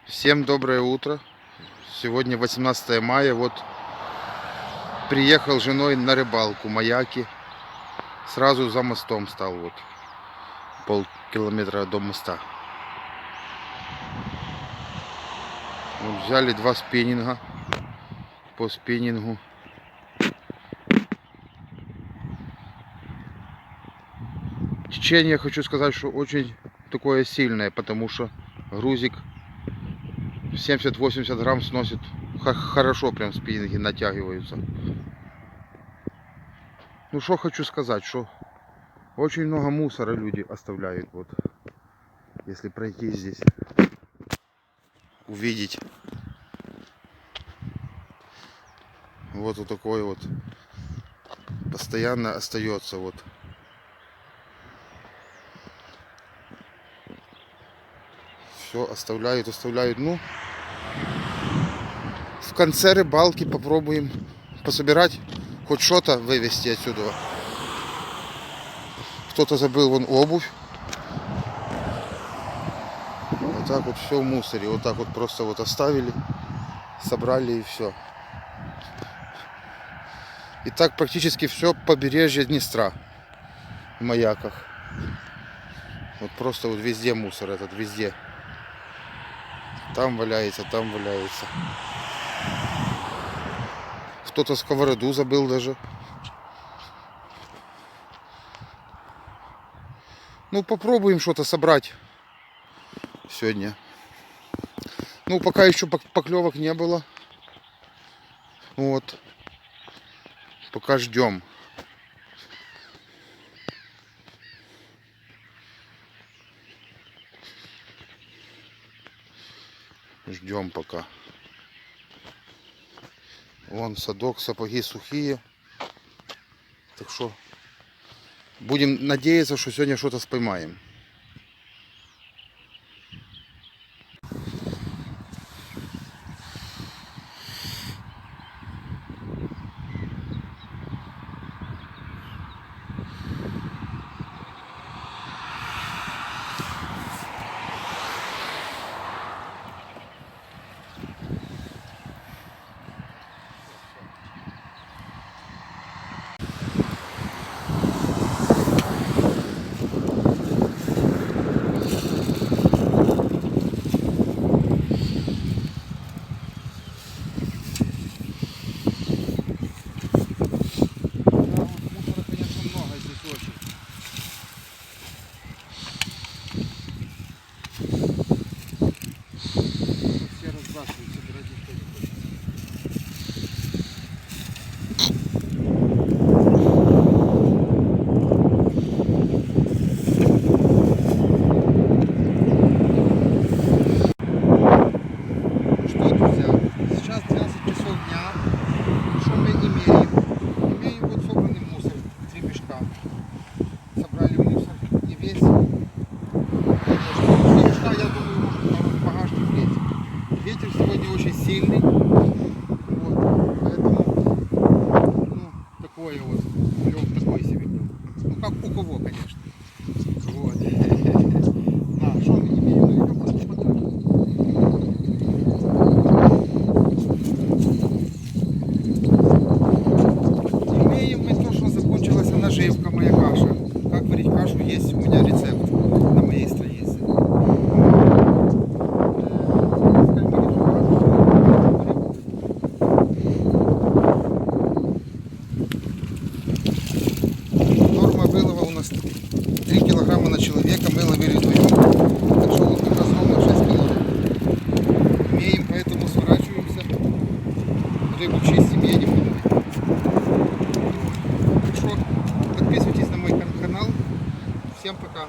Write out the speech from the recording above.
Всем доброе утро. Сегодня 18 мая. Вот приехал с женой на рыбалку, маяки. Сразу за мостом стал, вот полкилометра до моста. Вот взяли 2 спиннинга по спиннингу. Течение, хочу сказать, что очень такое сильное, потому что грузик 70-80 грамм сносит. Хорошо прям спиннинги натягиваются. Ну что хочу сказать, что очень много мусора люди оставляют. Вот, если пройти здесь, увидеть. Вот такой вот постоянно остается вот. Все оставляют. Ну, в конце рыбалки попробуем пособирать, хоть что-то вывести отсюда. Кто-то забыл вон обувь. Вот так вот все в мусоре. Вот так вот просто вот оставили, собрали и все. И так практически все побережье Днестра в маяках. Вот просто вот везде мусор этот, везде. Там валяется, там валяется. Кто-то сковороду забыл даже. Ну, попробуем что-то собрать сегодня. Ну, пока еще поклевок не было. Вот. Пока ждем. Ждем пока. Вон садок, сапоги сухие. Так что будем надеяться, что сегодня что-то споймаем. Ветер сегодня очень сильный, вот, поэтому, ну, такое вот, лёг такой себе. Ну, как у кого, конечно. Вот. Да, что мы имеем? Ну, идем посмотрим. Имеем мы то, что закончилась наживка, моя каша. Как варить кашу, есть у меня рецепт на моей странице. Норма вылова у нас 3 килограмма на человека, мы ловили вдвоем, так что вот как раз ровно 6 килограмм. Имеем, поэтому сворачиваемся, рыбу чистим, едем домой. Так что подписывайтесь на мой канал, всем пока.